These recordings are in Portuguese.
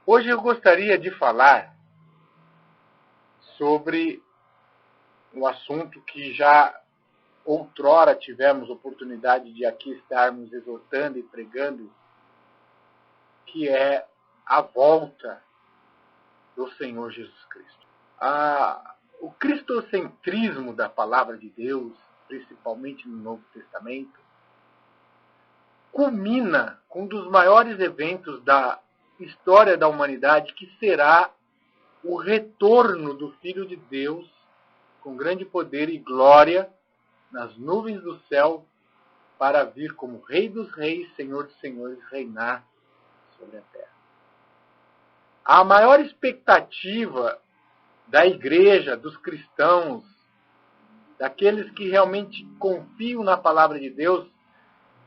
Hoje eu gostaria de falar sobre um assunto que já outrora tivemos oportunidade de aqui estarmos exortando e pregando, que é a volta do Senhor Jesus Cristo. O cristocentrismo da palavra de Deus, principalmente no Novo Testamento, culmina com um dos maiores eventos da história da humanidade, que será o retorno do Filho de Deus com grande poder e glória nas nuvens do céu para vir como Rei dos Reis, Senhor dos Senhores, reinar sobre a terra. A maior expectativa da igreja, dos cristãos, daqueles que realmente confiam na palavra de Deus,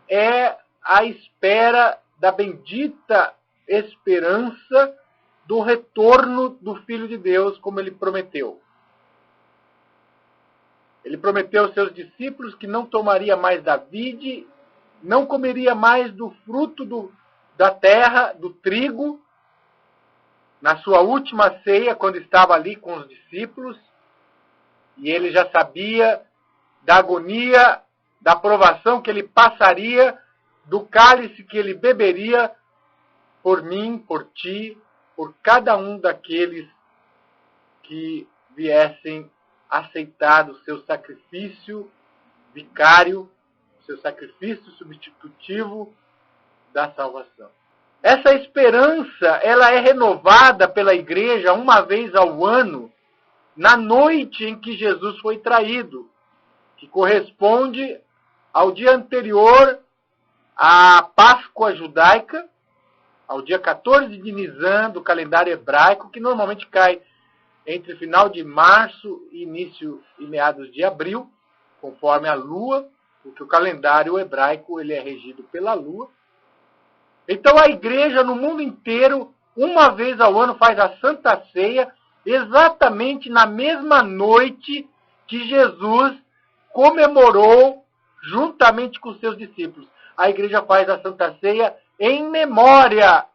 é a espera da bendita esperança do retorno do Filho de Deus, como ele prometeu. Ele prometeu aos seus discípulos que não tomaria mais da vide, não comeria mais do fruto da terra, do trigo, na sua última ceia, quando estava ali com os discípulos, e ele já sabia da agonia, da provação que ele passaria, do cálice que ele beberia por mim, por ti, por cada um daqueles que viessem aceitar o seu sacrifício vicário, o seu sacrifício substitutivo da salvação. Essa esperança, ela é renovada pela igreja uma vez ao ano, na noite em que Jesus foi traído, que corresponde ao dia anterior à Páscoa judaica, ao dia 14 de Nisan do calendário hebraico, que normalmente cai entre final de março e início e meados de abril, conforme a lua, porque o calendário hebraico ele é regido pela lua. Então a igreja no mundo inteiro, uma vez ao ano, faz a Santa Ceia, exatamente na mesma noite que Jesus comemorou juntamente com seus discípulos. A igreja faz a Santa Ceia em memória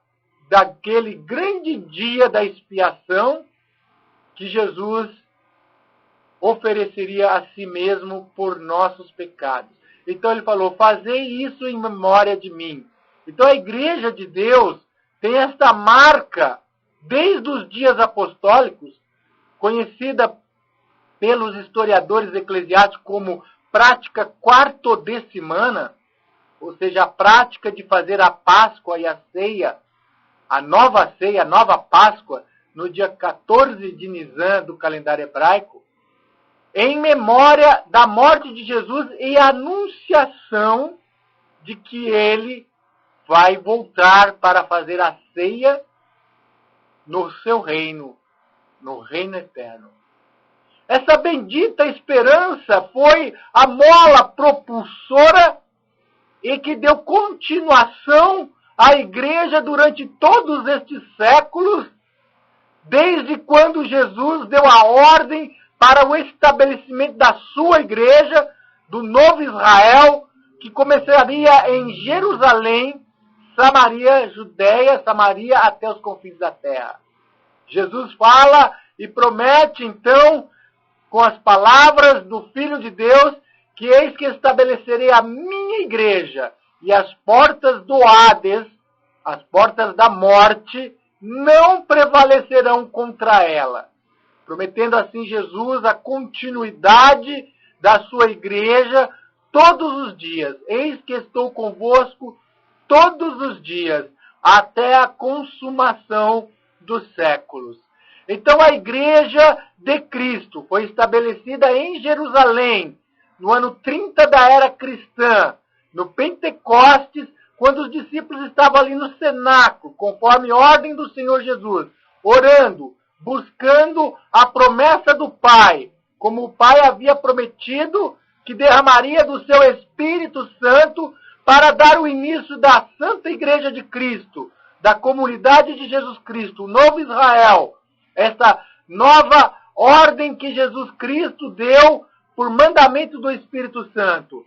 daquele grande dia da expiação que Jesus ofereceria a si mesmo por nossos pecados. Então ele falou, fazei isso em memória de mim. Então a igreja de Deus tem esta marca desde os dias apostólicos, conhecida pelos historiadores eclesiásticos como prática quartodecimana, ou seja, a prática de fazer a Páscoa e a ceia, a nova Páscoa, no dia 14 de Nisan do calendário hebraico, em memória da morte de Jesus e a anunciação de que ele vai voltar para fazer a ceia no seu reino, no reino eterno. Essa bendita esperança foi a mola propulsora e que deu continuação à igreja durante todos estes séculos, desde quando Jesus deu a ordem para o estabelecimento da sua igreja, do novo Israel, que começaria em Jerusalém, Samaria, Judéia, Samaria, até os confins da terra. Jesus fala e promete, então, com as palavras do Filho de Deus, que eis que estabelecerei a minha igreja, e as portas do Hades, as portas da morte, não prevalecerão contra ela. Prometendo assim Jesus a continuidade da sua igreja todos os dias. Eis que estou convosco todos os dias, até a consumação dos séculos. Então a igreja de Cristo foi estabelecida em Jerusalém, no ano 30 da era cristã, no Pentecostes, quando os discípulos estavam ali no cenáculo, conforme ordem do Senhor Jesus, orando, buscando a promessa do Pai, como o Pai havia prometido que derramaria do seu Espírito Santo para dar o início da Santa Igreja de Cristo, da comunidade de Jesus Cristo, o novo Israel, essa nova ordem que Jesus Cristo deu por mandamento do Espírito Santo.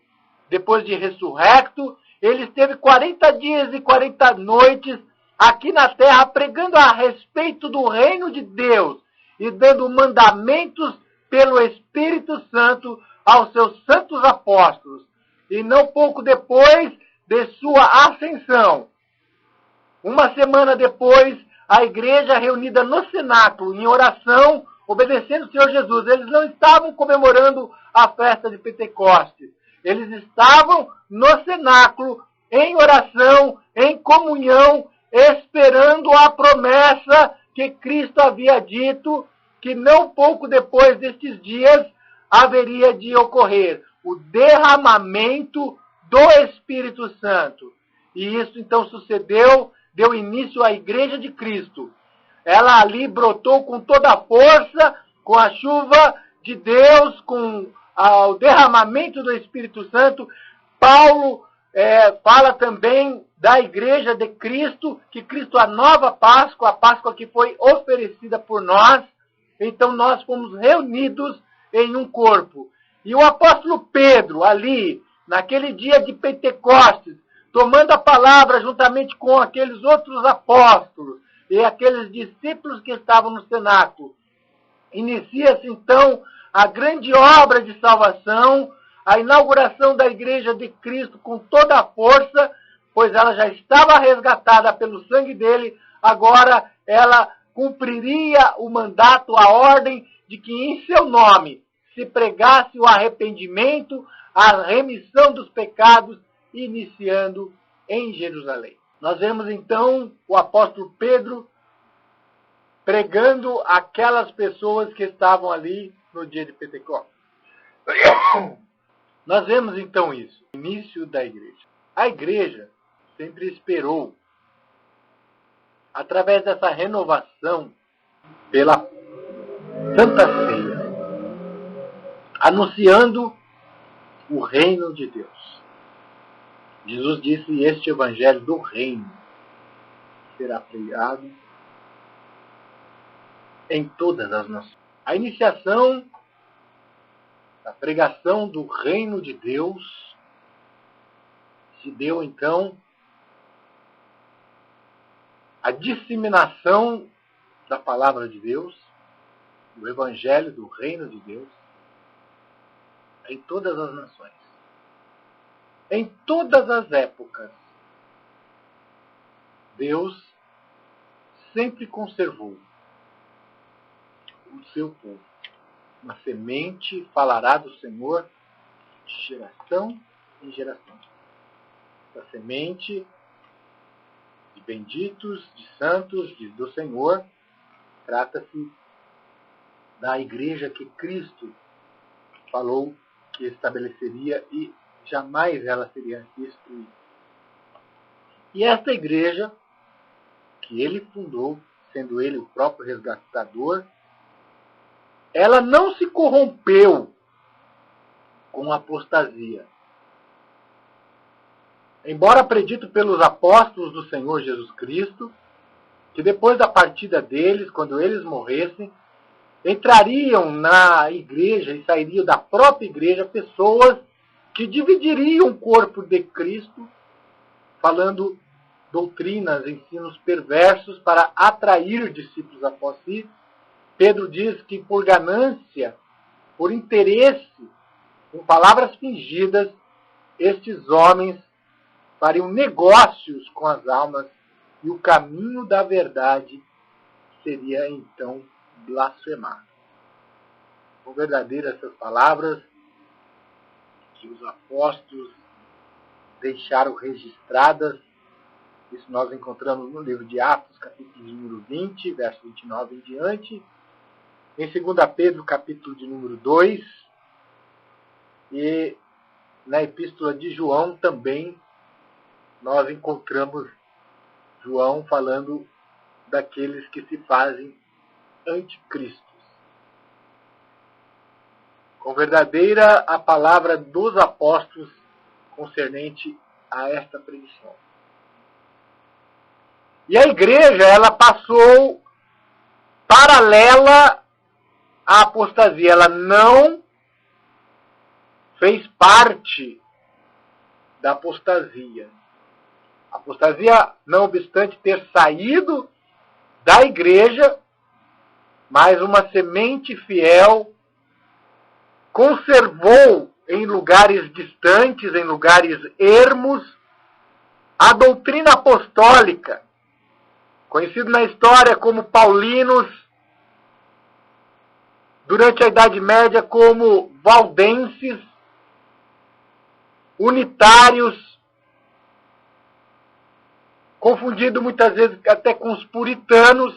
Depois de ressurrecto, ele esteve 40 dias e 40 noites aqui na terra, pregando a respeito do reino de Deus e dando mandamentos pelo Espírito Santo aos seus santos apóstolos. E não pouco depois de sua ascensão, uma semana depois, a igreja reunida no cenáculo, em oração, obedecendo o Senhor Jesus. Eles não estavam comemorando a festa de Pentecostes. Eles estavam no cenáculo, em oração, em comunhão, esperando a promessa que Cristo havia dito, que não pouco depois destes dias haveria de ocorrer o derramamento do Espírito Santo. E isso então sucedeu, deu início à Igreja de Cristo. Ela ali brotou com toda a força, com a chuva de Deus, com o derramamento do Espírito Santo. Paulo fala também da Igreja de Cristo, que Cristo a nova Páscoa, a Páscoa que foi oferecida por nós. Então nós fomos reunidos em um corpo. E o apóstolo Pedro, ali, naquele dia de Pentecostes, tomando a palavra juntamente com aqueles outros apóstolos e aqueles discípulos que estavam no cenáculo, inicia-se então a grande obra de salvação, a inauguração da Igreja de Cristo com toda a força, pois ela já estava resgatada pelo sangue dele, agora ela cumpriria o mandato, a ordem de que em seu nome se pregasse o arrependimento, a remissão dos pecados, iniciando em Jerusalém. Nós vemos então o apóstolo Pedro pregando aquelas pessoas que estavam ali no dia de Pentecostes. Nós vemos então isso, o início da igreja. A igreja sempre esperou, através dessa renovação pela Santa Ceia, anunciando o reino de Deus. Jesus disse: este evangelho do reino será pregado em todas as nações. A iniciação da pregação do reino de Deus se deu então a disseminação da palavra de Deus, do evangelho do reino de Deus, em todas as nações. Em todas as épocas, Deus sempre conservou o seu povo. Uma semente falará do Senhor de geração em geração. Essa semente de benditos, de santos, do Senhor, trata-se da igreja que Cristo falou que estabeleceria e jamais ela seria destruída. E esta igreja, que ele fundou, sendo ele o próprio resgatador, ela não se corrompeu com apostasia. Embora predito pelos apóstolos do Senhor Jesus Cristo, que depois da partida deles, quando eles morressem, entrariam na igreja e sairiam da própria igreja pessoas que dividiriam o corpo de Cristo, falando doutrinas, ensinos perversos para atrair discípulos após si. Pedro diz que por ganância, por interesse, com palavras fingidas, estes homens fariam negócios com as almas e o caminho da verdade seria então blasfemado. São verdadeiras essas palavras que os apóstolos deixaram registradas. Isso nós encontramos no livro de Atos, capítulo de número 20, verso 29 em diante. Em 2 Pedro, capítulo de número 2. E na epístola de João também nós encontramos João falando daqueles que se fazem anticristos. Com verdadeira a palavra dos apóstolos concernente a esta predição. E a igreja, ela passou paralela à apostasia. Ela não fez parte da apostasia. A apostasia, não obstante ter saído da igreja, mas uma semente fiel conservou em lugares distantes, em lugares ermos, a doutrina apostólica, conhecido na história como paulinos, durante a Idade Média como valdenses, unitários, confundido muitas vezes até com os puritanos,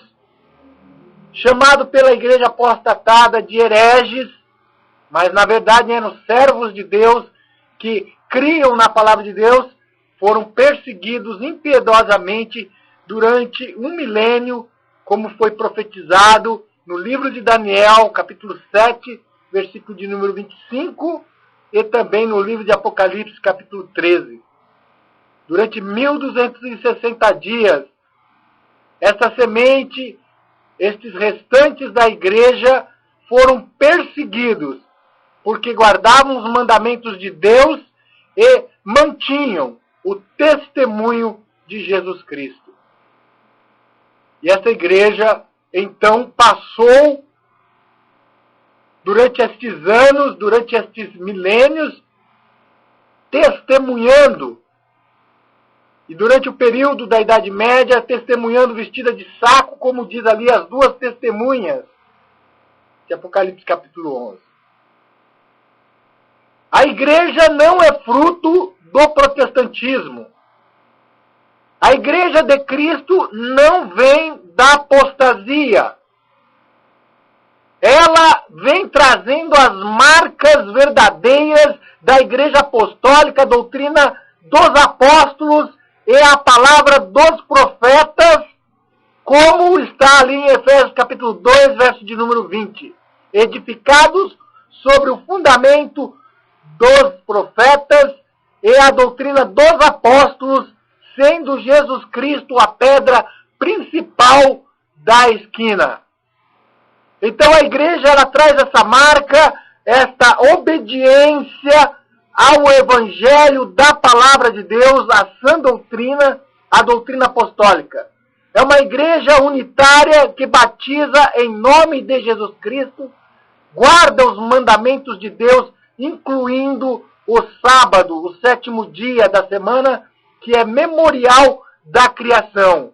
chamado pela igreja apostatada de hereges, mas na verdade eram servos de Deus que criam na palavra de Deus, foram perseguidos impiedosamente durante 1 milênio, como foi profetizado no livro de Daniel, capítulo 7, versículo de número 25, e também no livro de Apocalipse, capítulo 13. Durante 1260 dias, essa semente, estes restantes da igreja, foram perseguidos, porque guardavam os mandamentos de Deus e mantinham o testemunho de Jesus Cristo. E essa igreja, então, passou, durante estes anos, durante estes milênios, testemunhando, e durante o período da Idade Média, testemunhando vestida de saco, como diz ali as duas testemunhas de Apocalipse capítulo 11. A igreja não é fruto do protestantismo. A igreja de Cristo não vem da apostasia. Ela vem trazendo as marcas verdadeiras da igreja apostólica, a doutrina dos apóstolos e a palavra dos profetas, como está ali em Efésios capítulo 2, verso de número 20. Edificados sobre o fundamento dos profetas e a doutrina dos apóstolos, sendo Jesus Cristo a pedra principal da esquina. Então a igreja, ela traz essa marca, esta obediência ao evangelho da palavra de Deus, a sã doutrina, a doutrina apostólica. É uma igreja unitária que batiza em nome de Jesus Cristo, guarda os mandamentos de Deus, incluindo o sábado, o 7º dia da semana, que é memorial da criação.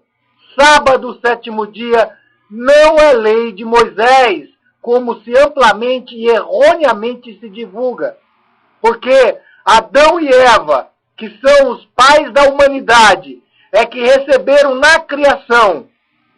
Sábado, 7º dia, não é lei de Moisés, como se amplamente e erroneamente se divulga. Porque Adão e Eva, que são os pais da humanidade, é que receberam na criação,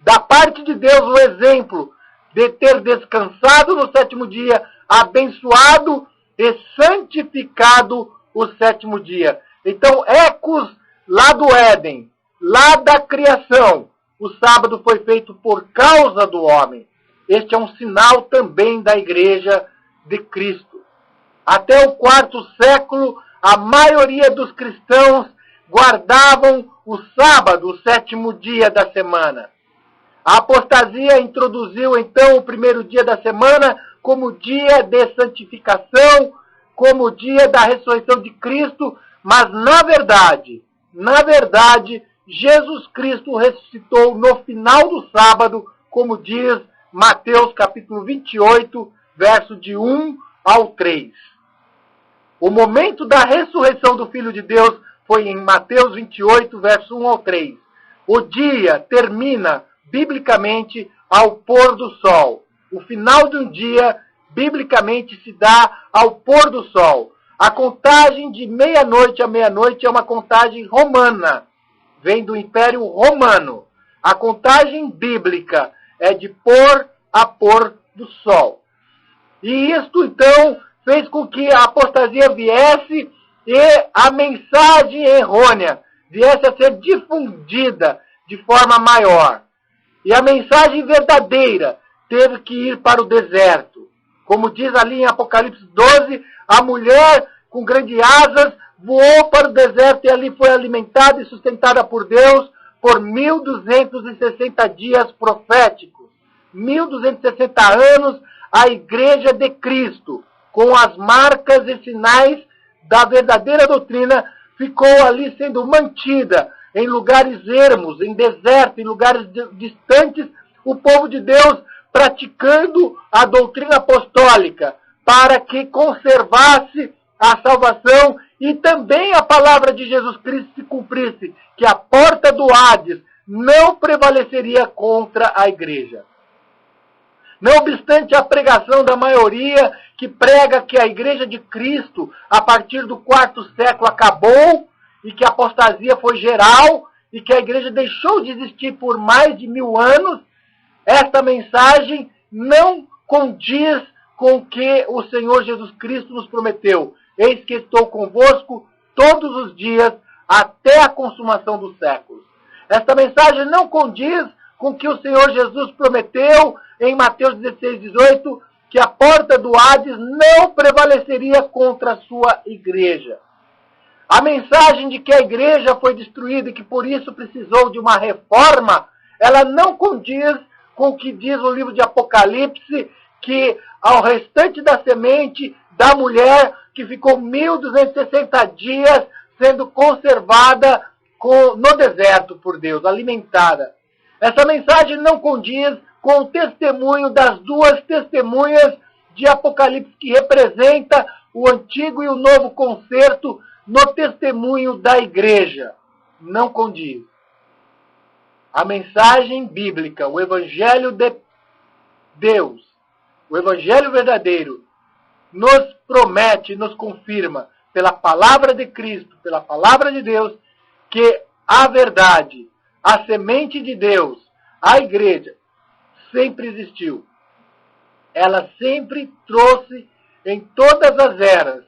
da parte de Deus, o exemplo de ter descansado no 7º dia, abençoado e santificado o 7º dia. Então, ecos lá do Éden, lá da criação, o sábado foi feito por causa do homem. Este é um sinal também da igreja de Cristo. Até o 4º século, a maioria dos cristãos guardavam o sábado, o 7º dia da semana. A apostasia introduziu então o 1º dia da semana como dia de santificação, como dia da ressurreição de Cristo, mas na verdade, Jesus Cristo ressuscitou no final do sábado, como diz Mateus capítulo 28, verso de 1 ao 3. O momento da ressurreição do Filho de Deus foi em Mateus 28, verso 1 ao 3. O dia termina, biblicamente, ao pôr do sol. O final de um dia, biblicamente, se dá ao pôr do sol. A contagem de meia-noite a meia-noite é uma contagem romana. Vem do Império Romano. A contagem bíblica é de pôr a pôr do sol. E isto, então, fez com que a apostasia viesse e a mensagem errônea viesse a ser difundida de forma maior. E a mensagem verdadeira teve que ir para o deserto. Como diz ali em Apocalipse 12, a mulher com grandes asas voou para o deserto e ali foi alimentada e sustentada por Deus por 1260 dias proféticos. 1260 anos, a igreja de Cristo, com as marcas e sinais da verdadeira doutrina, ficou ali sendo mantida em lugares ermos, em deserto, em lugares distantes, o povo de Deus praticando a doutrina apostólica, para que conservasse a salvação e também a palavra de Jesus Cristo se cumprisse, que a porta do Hades não prevaleceria contra a igreja. Não obstante a pregação da maioria que prega que a igreja de Cristo, a partir do 4º século, acabou e que a apostasia foi geral e que a igreja deixou de existir por mais de 1000 anos, esta mensagem não condiz com o que o Senhor Jesus Cristo nos prometeu. Eis que estou convosco todos os dias até a consumação dos séculos. Esta mensagem não condiz com o que o Senhor Jesus prometeu em Mateus 16, 18, que a porta do Hades não prevaleceria contra a sua igreja. A mensagem de que a igreja foi destruída e que por isso precisou de uma reforma, ela não condiz com o que diz o livro de Apocalipse, que ao restante da semente da mulher que ficou 1260 dias sendo conservada no deserto por Deus, alimentada. Essa mensagem não condiz com o testemunho das 2 testemunhas de Apocalipse, que representa o antigo e o novo concerto no testemunho da igreja. Não condiz. A mensagem bíblica, o Evangelho de Deus, o Evangelho verdadeiro, nos promete, nos confirma, pela palavra de Cristo, pela palavra de Deus, que a verdade, a semente de Deus, a igreja, sempre existiu. Ela sempre trouxe em todas as eras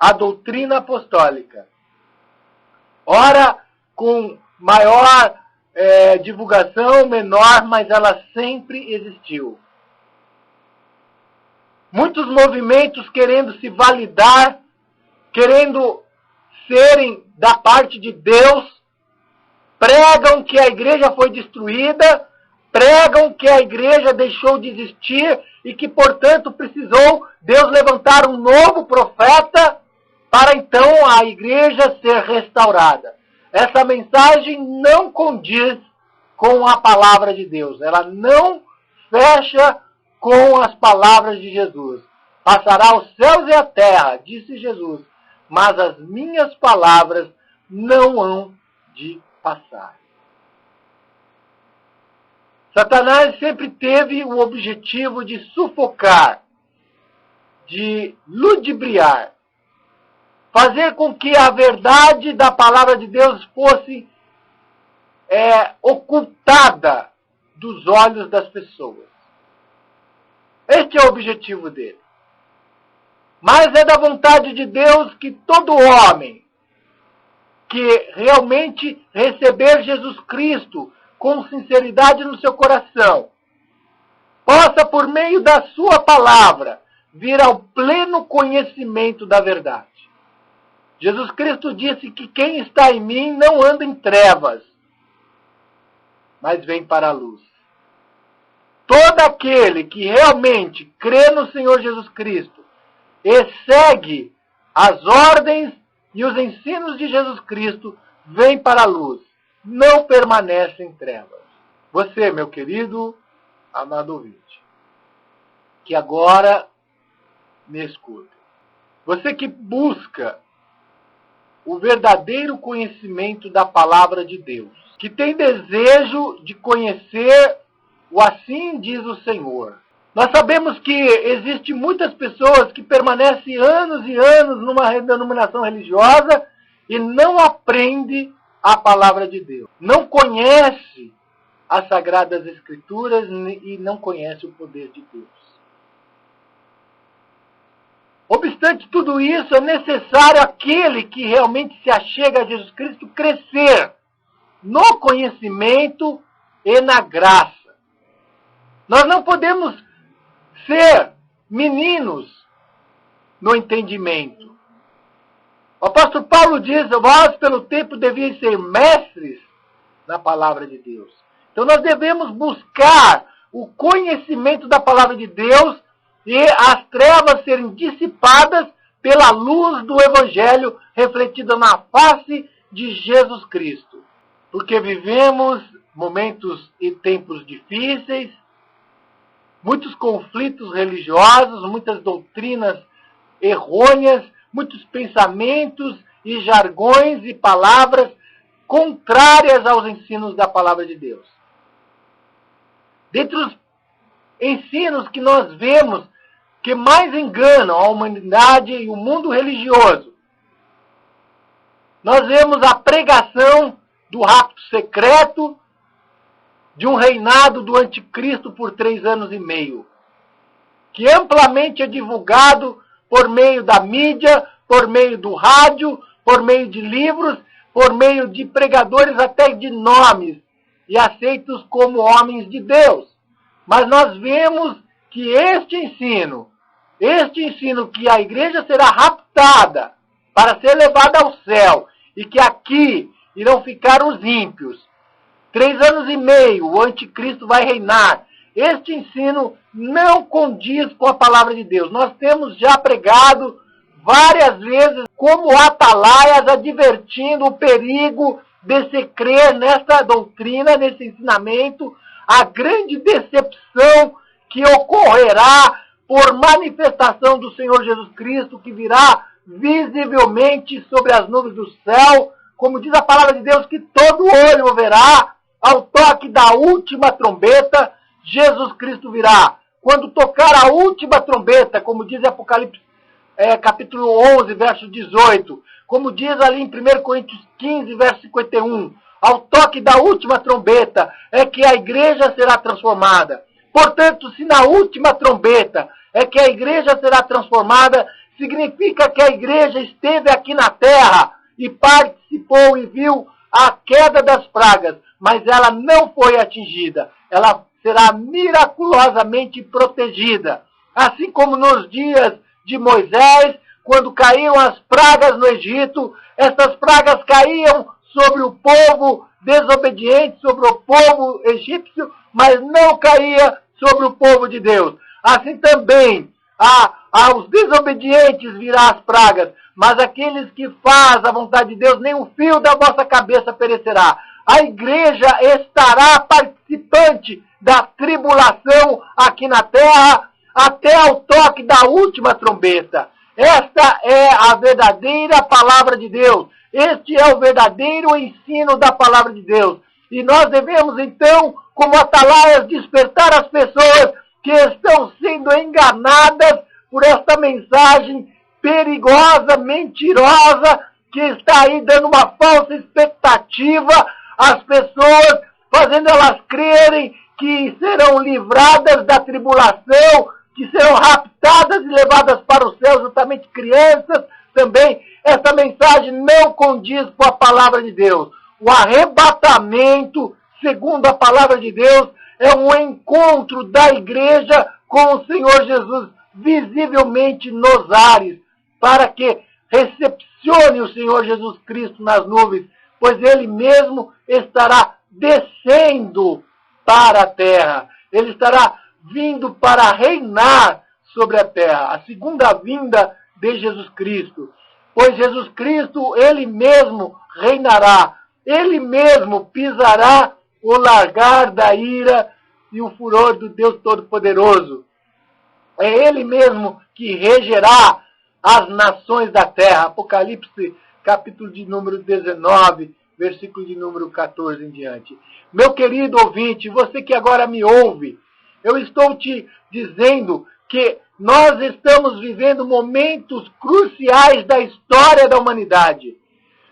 a doutrina apostólica. Ora, com maior divulgação, menor, mas ela sempre existiu. Muitos movimentos querendo se validar, querendo serem da parte de Deus, pregam que a igreja foi destruída, pregam que a igreja deixou de existir e que, portanto, precisou Deus levantar um novo profeta para então a igreja ser restaurada. Essa mensagem não condiz com a palavra de Deus. Ela não fecha com as palavras de Jesus. Passará os céus e a terra, disse Jesus, mas as minhas palavras não hão de passar. Satanás sempre teve o objetivo de sufocar, de ludibriar, fazer com que a verdade da palavra de Deus fosse ocultada dos olhos das pessoas. Este é o objetivo dele. Mas é da vontade de Deus que todo homem que realmente receber Jesus Cristo com sinceridade no seu coração, possa, por meio da sua palavra, vir ao pleno conhecimento da verdade. Jesus Cristo disse que quem está em mim não anda em trevas, mas vem para a luz. Todo aquele que realmente crê no Senhor Jesus Cristo e segue as ordens e os ensinos de Jesus Cristo, vem para a luz, não permanece em trevas. Você, meu querido, amado ouvinte, que agora me escuta. Você que busca o verdadeiro conhecimento da palavra de Deus, que tem desejo de conhecer o assim diz o Senhor. Nós sabemos que existem muitas pessoas que permanecem anos e anos numa denominação religiosa e não aprende a palavra de Deus. Não conhece as Sagradas Escrituras e não conhece o poder de Deus. Obstante tudo isso, é necessário aquele que realmente se achega a Jesus Cristo crescer no conhecimento e na graça. Nós não podemos ser meninos no entendimento. O apóstolo Paulo diz, vós pelo tempo deviam ser mestres na palavra de Deus. Então nós devemos buscar o conhecimento da palavra de Deus e as trevas serem dissipadas pela luz do Evangelho refletida na face de Jesus Cristo. Porque vivemos momentos e tempos difíceis, muitos conflitos religiosos, muitas doutrinas errôneas, muitos pensamentos e jargões e palavras contrárias aos ensinos da palavra de Deus. Dentre os ensinos que nós vemos que mais enganam a humanidade e o mundo religioso, nós vemos a pregação do rapto secreto, de um reinado do anticristo por 3 anos e meio, que amplamente é divulgado por meio da mídia, por meio do rádio, por meio de livros, por meio de pregadores até de nomes, e aceitos como homens de Deus. Mas nós vemos que este ensino que a igreja será raptada para ser levada ao céu, e que aqui irão ficar os ímpios, 3 anos e meio, o anticristo vai reinar. Este ensino não condiz com a palavra de Deus. Nós temos já pregado várias vezes como atalaias, advertindo o perigo de se crer nessa doutrina, nesse ensinamento, a grande decepção que ocorrerá por manifestação do Senhor Jesus Cristo, que virá visivelmente sobre as nuvens do céu, como diz a palavra de Deus, que todo olho verá, ao toque da última trombeta, Jesus Cristo virá. Quando tocar a última trombeta, como diz Apocalipse capítulo 11, verso 18, como diz ali em 1 Coríntios 15, verso 51, ao toque da última trombeta é que a igreja será transformada. Portanto, se na última trombeta é que a igreja será transformada, significa que a igreja esteve aqui na terra e participou e viu a queda das pragas, mas ela não foi atingida. Ela será miraculosamente protegida. Assim como nos dias de Moisés, quando caíam as pragas no Egito, essas pragas caíam sobre o povo desobediente, sobre o povo egípcio, mas não caía sobre o povo de Deus. Assim também, aos desobedientes virá as pragas, mas aqueles que fazem a vontade de Deus, nem um fio da vossa cabeça perecerá. A igreja estará participante da tribulação aqui na terra, até ao toque da última trombeta. Esta é a verdadeira palavra de Deus. Este é o verdadeiro ensino da palavra de Deus. E nós devemos, então, como atalaias, despertar as pessoas que estão sendo enganadas por esta mensagem perigosa, mentirosa, que está aí dando uma falsa expectativa às pessoas, fazendo elas crerem que serão livradas da tribulação, que serão raptadas e levadas para o céu, justamente crianças também. Essa mensagem não condiz com a palavra de Deus. O arrebatamento, segundo a palavra de Deus, é um encontro da igreja com o Senhor Jesus visivelmente nos ares, para que recepcione o Senhor Jesus Cristo nas nuvens, pois Ele mesmo estará descendo para a terra. Ele estará vindo para reinar sobre a terra. A segunda vinda de Jesus Cristo. Pois Jesus Cristo, Ele mesmo reinará. Ele mesmo pisará o largar da ira e o furor do Deus Todo-Poderoso. É Ele mesmo que regerá as nações da terra. Apocalipse, capítulo de número 19, versículo de número 14 em diante. Meu querido ouvinte, você que agora me ouve, eu estou te dizendo que nós estamos vivendo momentos cruciais da história da humanidade.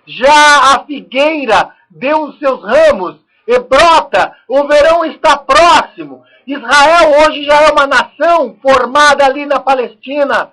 Já a figueira deu os seus ramos e brota, o verão está próximo. Israel hoje já é uma nação formada ali na Palestina.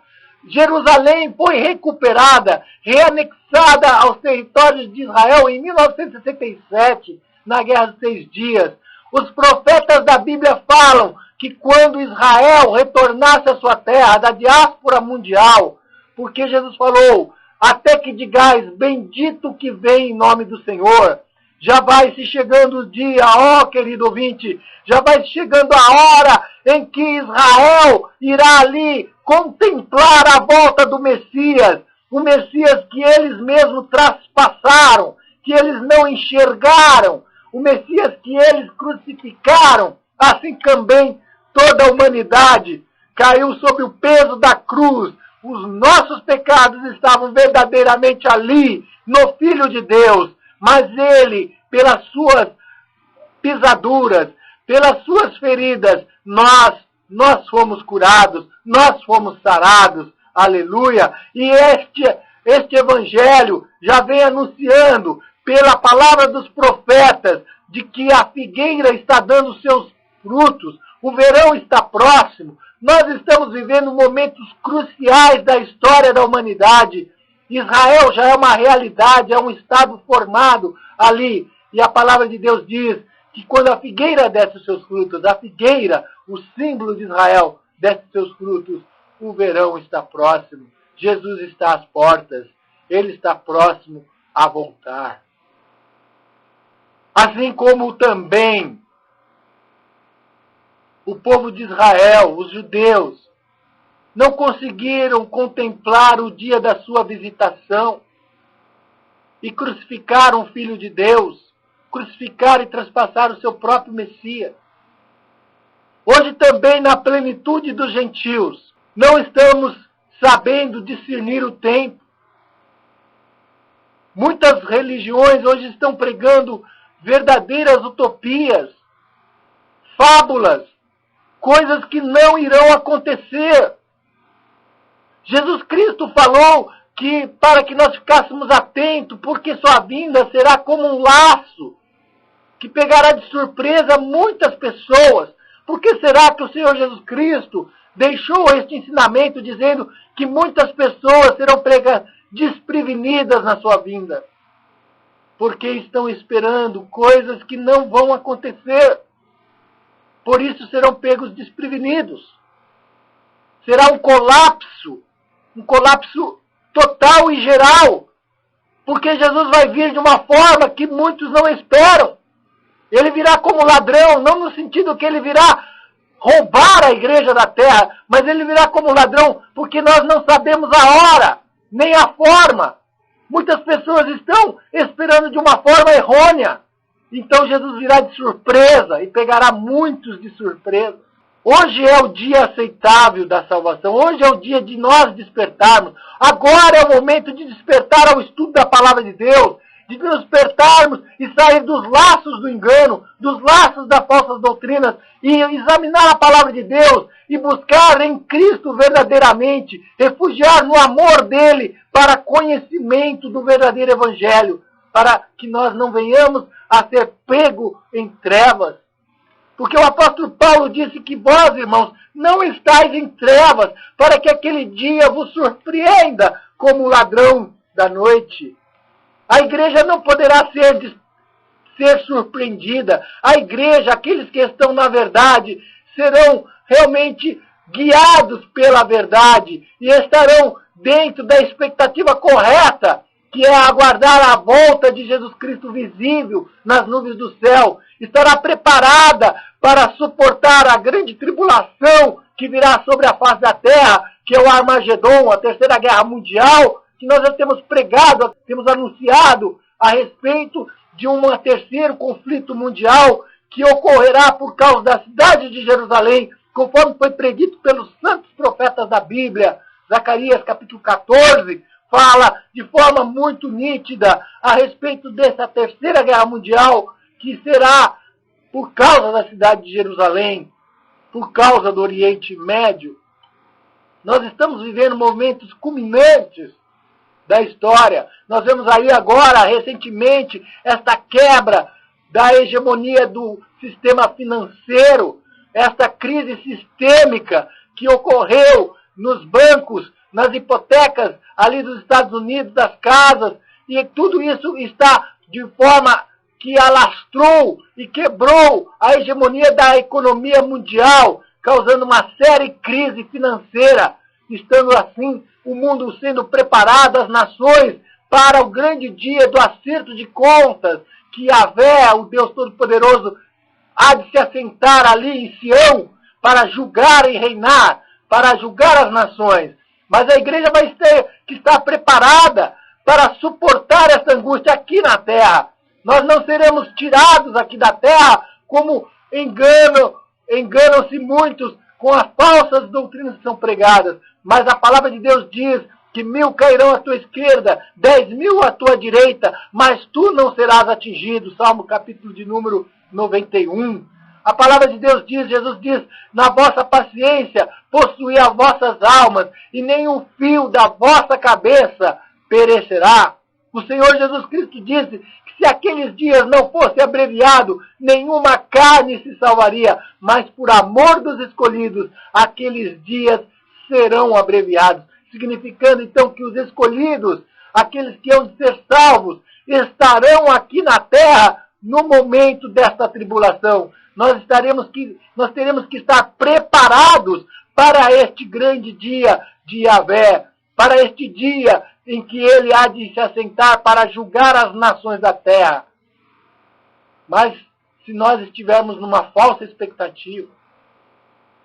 Jerusalém foi recuperada, reanexada aos territórios de Israel em 1967, na Guerra dos 6 Dias. Os profetas da Bíblia falam que quando Israel retornasse à sua terra, da diáspora mundial, porque Jesus falou, até que digais, bendito que vem em nome do Senhor, já vai se chegando o dia, ó querido ouvinte, já vai chegando a hora em que Israel irá ali contemplar a volta do Messias, o Messias que eles mesmos traspassaram, que eles não enxergaram, o Messias que eles crucificaram, assim também toda a humanidade caiu sob o peso da cruz. Os nossos pecados estavam verdadeiramente ali, no Filho de Deus, mas ele, pelas suas pisaduras, pelas suas feridas, nós fomos curados, nós fomos sarados. Aleluia! E este evangelho já vem anunciando pela palavra dos profetas de que a figueira está dando seus frutos, o verão está próximo. Nós estamos vivendo momentos cruciais da história da humanidade. Israel já é uma realidade, é um estado formado ali. E a palavra de Deus diz que quando a figueira desce os seus frutos, a figueira, o símbolo de Israel, desce os seus frutos, o verão está próximo. Jesus está às portas. Ele está próximo a voltar. Assim como também o povo de Israel, os judeus, não conseguiram contemplar o dia da sua visitação e crucificaram o Filho de Deus, crucificaram e traspassaram o seu próprio Messias. Hoje também, na plenitude dos gentios, não estamos sabendo discernir o tempo. Muitas religiões hoje estão pregando verdadeiras utopias, fábulas, coisas que não irão acontecer. Jesus Cristo falou que para que nós ficássemos atentos, porque sua vinda será como um laço que pegará de surpresa muitas pessoas. Por que será que o Senhor Jesus Cristo deixou este ensinamento dizendo que muitas pessoas serão desprevenidas na sua vinda? Porque estão esperando coisas que não vão acontecer. Por isso serão pegos desprevenidos. Será um colapso total e geral. Porque Jesus vai vir de uma forma que muitos não esperam. Ele virá como ladrão, não no sentido que ele virá roubar a igreja da terra, mas ele virá como ladrão, porque nós não sabemos a hora, nem a forma. Muitas pessoas estão esperando de uma forma errônea. Então Jesus virá de surpresa e pegará muitos de surpresa. Hoje é o dia aceitável da salvação. Hoje é o dia de nós despertarmos. Agora é o momento de despertar ao estudo da palavra de Deus, de nos despertarmos e sair dos laços do engano, dos laços das falsas doutrinas, e examinar a palavra de Deus e buscar em Cristo verdadeiramente, refugiar no amor dele para conhecimento do verdadeiro evangelho, para que nós não venhamos a ser pego em trevas. Porque o apóstolo Paulo disse que vós, irmãos, não estáis em trevas, para que aquele dia vos surpreenda como ladrão da noite. A igreja não poderá ser surpreendida. A igreja, aqueles que estão na verdade, serão realmente guiados pela verdade e estarão dentro da expectativa correta, que é aguardar a volta de Jesus Cristo visível nas nuvens do céu. Estará preparada para suportar a grande tribulação que virá sobre a face da terra, que é o Armagedon, a terceira guerra mundial, que nós já temos pregado, temos anunciado a respeito de um terceiro conflito mundial que ocorrerá por causa da cidade de Jerusalém, conforme foi predito pelos santos profetas da Bíblia. Zacarias capítulo 14 fala de forma muito nítida a respeito dessa terceira guerra mundial, que será por causa da cidade de Jerusalém, por causa do Oriente Médio. Nós estamos vivendo momentos culminantes da história. Nós vemos aí agora, recentemente, esta quebra da hegemonia do sistema financeiro, esta crise sistêmica que ocorreu nos bancos, nas hipotecas ali dos Estados Unidos, das casas, e tudo isso está de forma que alastrou e quebrou a hegemonia da economia mundial, causando uma séria crise financeira, estando assim o mundo sendo preparado, as nações, para o grande dia do acerto de contas, que Yahvé, o Deus Todo-Poderoso, há de se assentar ali em Sião, para julgar e reinar, para julgar as nações. Mas a igreja vai ter que estar preparada para suportar essa angústia aqui na terra. Nós não seremos tirados aqui da terra como enganam-se muitos com as falsas doutrinas que são pregadas. Mas a palavra de Deus diz que 1000 cairão à tua esquerda, 10.000 à tua direita, mas tu não serás atingido. Salmo capítulo de número 91. A palavra de Deus diz, Jesus diz, na vossa paciência possuí as vossas almas, e nenhum fio da vossa cabeça perecerá. O Senhor Jesus Cristo disse que se aqueles dias não fosse abreviado, nenhuma carne se salvaria, mas por amor dos escolhidos, aqueles dias serão abreviados. Significando então que os escolhidos, aqueles que hão de ser salvos, estarão aqui na terra no momento desta tribulação. Nós teremos que estar preparados para este grande dia de Yahvé, para este dia em que ele há de se assentar para julgar as nações da terra. Mas se nós estivermos numa falsa expectativa,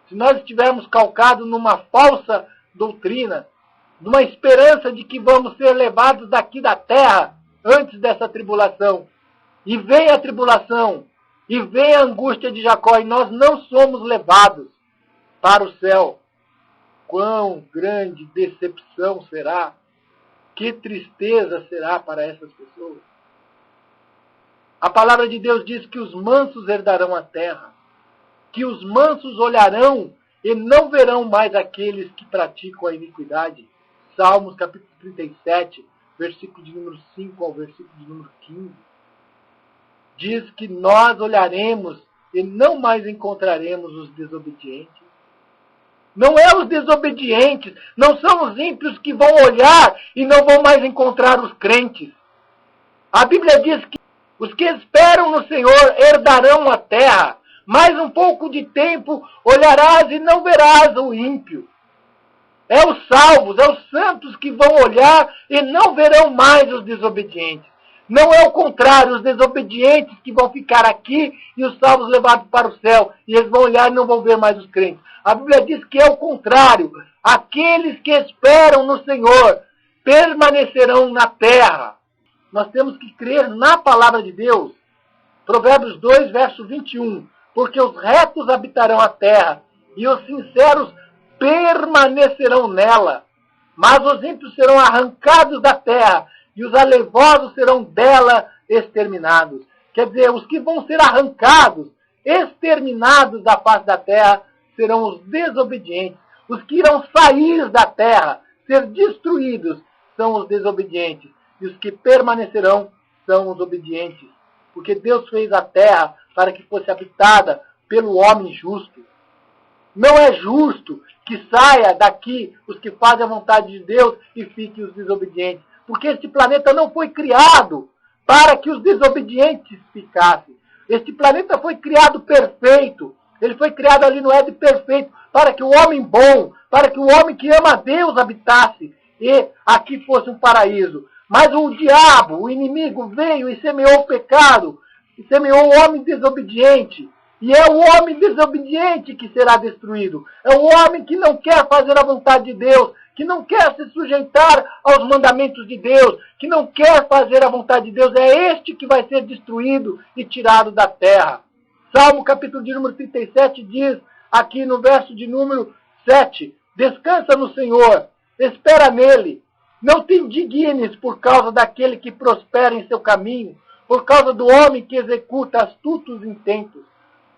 se nós estivermos calcados numa falsa doutrina, numa esperança de que vamos ser levados daqui da terra antes dessa tribulação, e vem a tribulação, e vem a angústia de Jacó, e nós não somos levados para o céu, quão grande decepção será, que tristeza será para essas pessoas. A palavra de Deus diz que os mansos herdarão a terra, que os mansos olharão e não verão mais aqueles que praticam a iniquidade. Salmos capítulo 37, versículo de número 5 ao versículo de número 15. Diz que nós olharemos e não mais encontraremos os desobedientes. Não é os desobedientes, não são os ímpios que vão olhar e não vão mais encontrar os crentes. A Bíblia diz que os que esperam no Senhor herdarão a terra. Mais um pouco de tempo olharás e não verás o ímpio. É os salvos, é os santos que vão olhar e não verão mais os desobedientes. Não é o contrário, os desobedientes que vão ficar aqui e os salvos levados para o céu. E eles vão olhar e não vão ver mais os crentes. A Bíblia diz que é o contrário. Aqueles que esperam no Senhor permanecerão na terra. Nós temos que crer na palavra de Deus. Provérbios 2, verso 21. Porque os retos habitarão a terra e os sinceros permanecerão nela. Mas os ímpios serão arrancados da terra e os alevosos serão dela exterminados. Quer dizer, os que vão ser arrancados, exterminados da face da terra, serão os desobedientes. Os que irão sair da terra, ser destruídos, são os desobedientes. E os que permanecerão são os obedientes. Porque Deus fez a terra para que fosse habitada pelo homem justo. Não é justo que saia daqui os que fazem a vontade de Deus e fiquem os desobedientes. Porque este planeta não foi criado para que os desobedientes ficassem. Este planeta foi criado perfeito. Ele foi criado ali no Éden perfeito para que o homem bom, para que o homem que ama a Deus habitasse e aqui fosse um paraíso. Mas o diabo, o inimigo, veio e semeou o pecado, e semeou o homem desobediente. E é o homem desobediente que será destruído. É o homem que não quer fazer a vontade de Deus, que não quer se sujeitar aos mandamentos de Deus, que não quer fazer a vontade de Deus. É este que vai ser destruído e tirado da terra. Salmo capítulo de número 37 diz, aqui no verso de número 7, descansa no Senhor, espera nele. Não te indignes por causa daquele que prospera em seu caminho, por causa do homem que executa astutos intentos.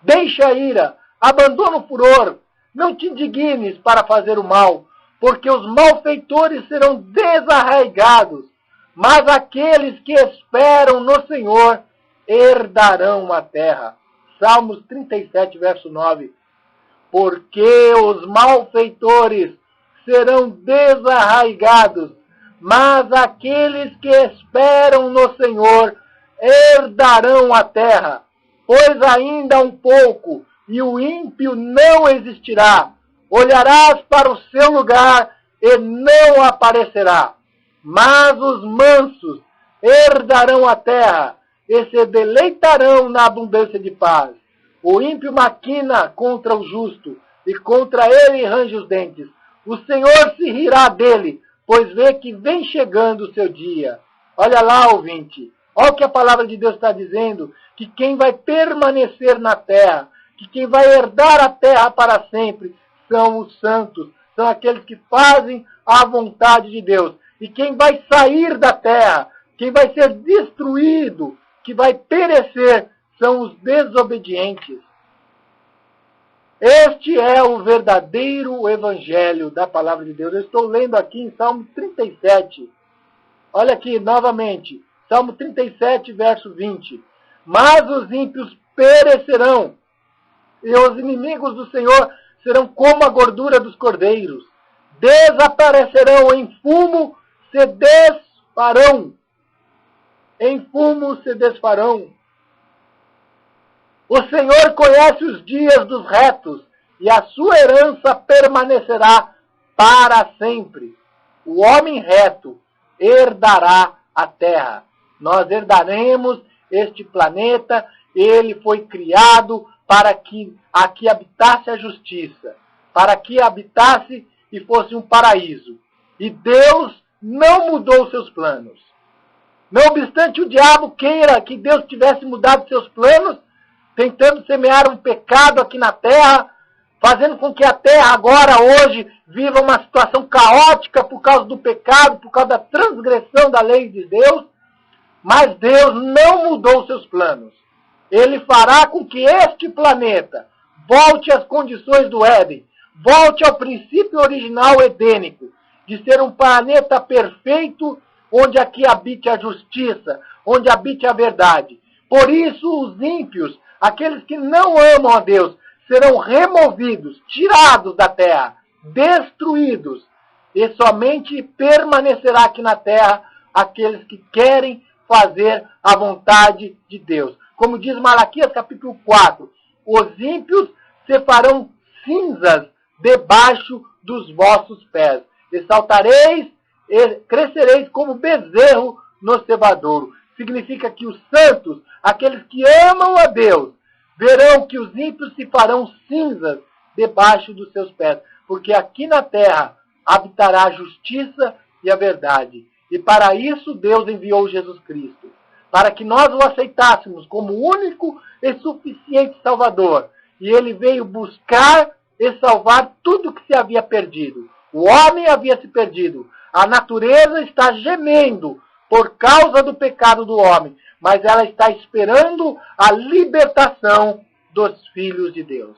Deixa a ira, abandona o furor, não te indignes para fazer o mal, porque os malfeitores serão desarraigados, mas aqueles que esperam no Senhor herdarão a terra. Salmos 37, verso 9. Porque os malfeitores serão desarraigados, mas aqueles que esperam no Senhor herdarão a terra. Pois ainda um pouco, e o ímpio não existirá. Olharás para o seu lugar e não aparecerá. Mas os mansos herdarão a terra e se deleitarão na abundância de paz. O ímpio maquina contra o justo, e contra ele range os dentes. O Senhor se rirá dele, pois vê que vem chegando o seu dia. Olha lá, ouvinte, olha o que a palavra de Deus está dizendo, que quem vai permanecer na terra, que quem vai herdar a terra para sempre, são os santos, são aqueles que fazem a vontade de Deus. E quem vai sair da terra, quem vai ser destruído, que vai perecer, são os desobedientes. Este é o verdadeiro evangelho da palavra de Deus. Eu estou lendo aqui em Salmo 37. Olha aqui novamente. Salmo 37, verso 20. Mas os ímpios perecerão, e os inimigos do Senhor serão como a gordura dos cordeiros. Desaparecerão em fumo, se desfarão. Em fumo se desfarão. O Senhor conhece os dias dos retos, e a sua herança permanecerá para sempre. O homem reto herdará a terra. Nós herdaremos este planeta. Ele foi criado para que aqui habitasse a justiça, para que habitasse e fosse um paraíso. E Deus não mudou seus planos. Não obstante o diabo queira que Deus tivesse mudado seus planos, tentando semear um pecado aqui na terra, fazendo com que a terra agora, hoje, viva uma situação caótica por causa do pecado, por causa da transgressão da lei de Deus. Mas Deus não mudou seus planos. Ele fará com que este planeta volte às condições do Éden, volte ao princípio original edênico, de ser um planeta perfeito, onde aqui habite a justiça, onde habite a verdade. Por isso os ímpios, aqueles que não amam a Deus, serão removidos, tirados da terra, destruídos. E somente permanecerá aqui na terra aqueles que querem fazer a vontade de Deus. Como diz Malaquias capítulo 4, os ímpios se farão cinzas debaixo dos vossos pés. E saltareis e crescereis como bezerro no cevadouro. Significa que os santos, aqueles que amam a Deus, verão que os ímpios se farão cinzas debaixo dos seus pés, porque aqui na terra habitará a justiça e a verdade. E para isso Deus enviou Jesus Cristo, para que nós o aceitássemos como único e suficiente Salvador. E ele veio buscar e salvar tudo que se havia perdido. O homem havia se perdido. A natureza está gemendo por causa do pecado do homem, mas ela está esperando a libertação dos filhos de Deus.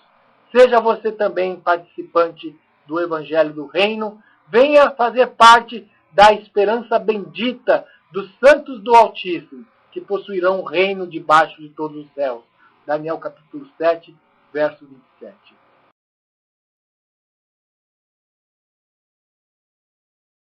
Seja você também participante do Evangelho do Reino, venha fazer parte da esperança bendita dos santos do Altíssimo, que possuirão o reino debaixo de todos os céus. Daniel capítulo 7, verso 27.